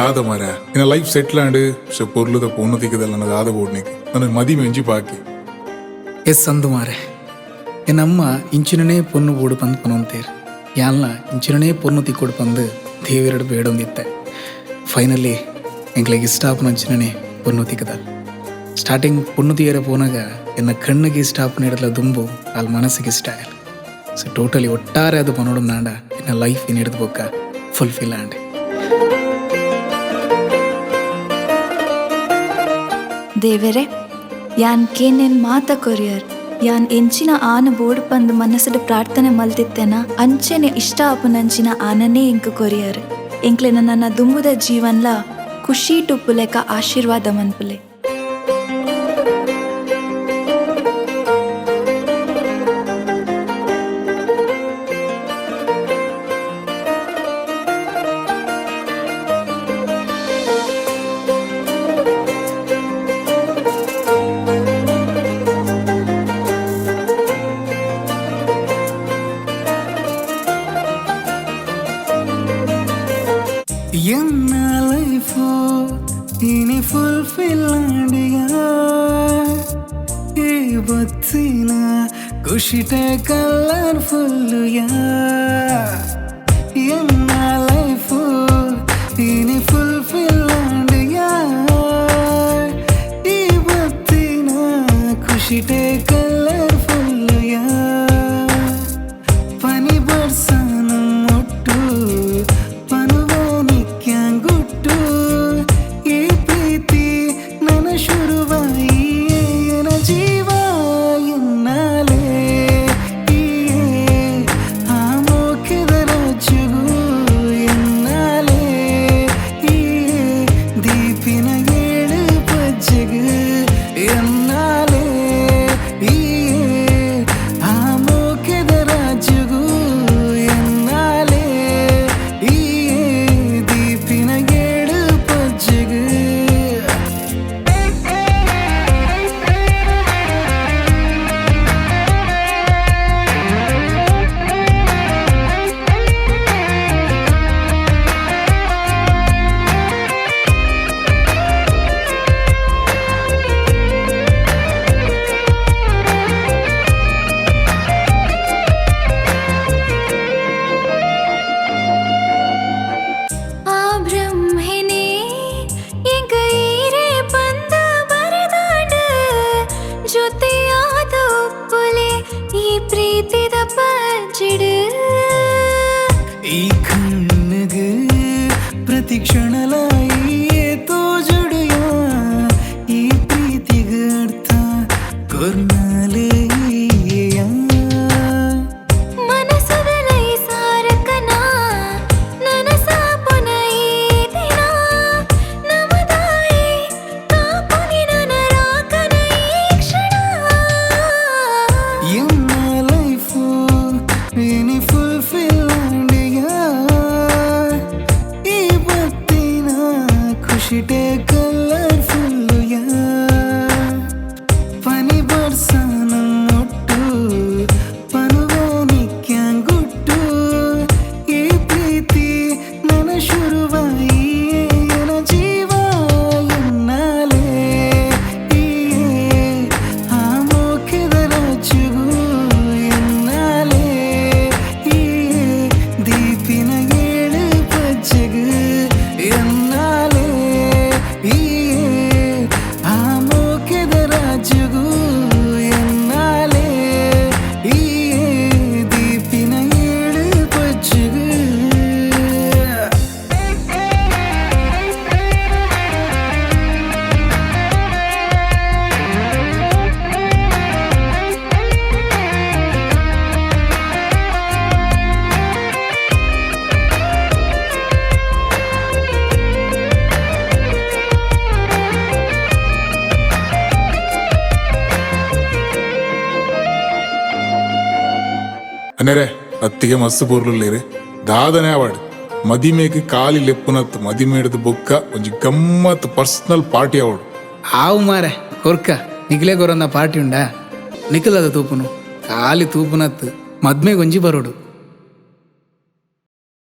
ದಾದ ಮರ ಇನ್ನ ಲೈಫ್ ಸೆಟ್ಲ್ ಆಂಡ್ ಪೊರ್ಲುದ ಪೊಣ್ಣು ತಿಕ್ಕದಲ್ಲ ನನ್ನ ದಾದ ಬೋಡ್ನಿಗೆ ನನಗೆ ಮದಿ ಮೆಂಜಿ ಬಾಕಿ ಎಸ್ ಅಂದು ಮಾರೆ ಎನ್ನಮ್ಮ ಇಂಚಿನೇ ಪೊನ್ನು ಬೋಡು ಪಂದು ಪನೊಂತೇರು ಯಾಲ್ನ ಇಂಚಿನೇ ಪೊನ್ನು ತಿಕ್ಕೊಡು ಪಂದು ದೇವಿರಡು ಬೇಡೊಂದಿತ್ತೆ ಫೈನಲಿ ಎಂಗ್ಳಿಗೆ ಇಷ್ಟ ಆಪನಂಚಿನೇ ಪೊನ್ನು ತಿಕ್ಕದ ಸ್ಟಾರ್ಟಿಂಗ್ ಪೊನ್ನು ತೀಯರ ಪೋನಾಗ ಎನ್ನ ಕಣ್ಣಿಗೆ ಇಷ್ಟ ಆಪನ ಇಡಲ ದುಂಬು ಅಲ್ಲಿ ಮನಸ್ಸಿಗೆ ಇಷ್ಟ ಆಗಲ್ಲ ಸೊ ಟೋಟಲಿ ಒಟ್ಟಾರೆ ಅದು ಪನೋಡು ನಾಂಡ ಎನ್ನ ಲೈಫ್ ಇನ್ನು ಹಿಡಿದು ಬೊಕ್ಕ ಫುಲ್ಫಿಲ್ ಆಂಡ್ ದೇವರೇ ಯಾನ್ ಕೇನೇನ್ ಮಾತ ಕೊರಿಯರ್ ಯಾನ್ ಎಂಚಿನ ಆನ ಬೋರ್ಡ್ ಪಂದು ಮನಸ್ಸಡು ಪ್ರಾರ್ಥನೆ ಮಲ್ತಿತ್ತೇನ ಅಂಚೆನೆ ಇಷ್ಟ ಆಪುನಂಚಿನ ಆನನೇ ಎಂಕ್ ಕೊರಿಯರ್ ಎಂಕ್ಲೆನ ನನ್ನ ದುಂಬುದ ಜೀವನ್ಲ ಖುಷಿ ಟುಪ್ಪುಲೆಕ ಆಶೀರ್ವಾದ ಮನ್ಪುಲೆ. ಎನ್ನ ಲೈಫು ಇನಿ ಫುಲ್ಫಿಲ್ ಆಂಡಿಯಾ ಈ ಬತ್ತಿನ ಖುಷಿಟೆ ಕಲರ್ಫುಲ್ ಯಾ ಎನ್ನ ಲೈಫು ಇನಿ ಫುಲ್ಫಿಲ್ ಆಂಡಿಯಾ ಈ ಬತ್ತಿನ ಖುಷಿಟೆ ಕಲರ್ಫುಲ್ ಯಾ ಪನಿ ಬರ್ಸನ ಮುಟ್ಟು ಈ ಕಣ್ಣಿಗೆ ಪ್ರತಿ ಕ್ಷಣಲಾಯಿಯೇ ತೋಜುಡಿಯ ಈ ಪ್ರೀತಿಗೆ ಅರ್ಥ ಕೊರ್ನಾಲೇ ಅನ್ನರೆ ಅತ್ತಿಗೆ ಮಸ್ತ್ ಪೂರ್ಲುಲ್ಲೇರಿ ದಾದನೆ ಅವಾರ್ಡ್ ಮದಿಮೇಗೆ ಕಾಲಿ ಲೆಪ್ಪುನತ್ ಮದಿಮೇಡದ ಬೊಕ್ಕ ಒಂಜಿ ಗಮ್ಮತ್ ಪರ್ಸನಲ್ ಪಾರ್ಟಿ ಅವಾರ್ಡ್ ಆವು ಮಾರೆ ಕೊರ್ಕ ನಿಖಿಲೇ ಗೊರೊಂದ ಪಾರ್ಟಿ ಉಂಡಾ ನಿಖಿಲದ ತೂಪುನು ಕಾಲಿ ತೂಪುನತ್ ಮದ್ಮೆಗೊಂಜಿ ಬರೋಡು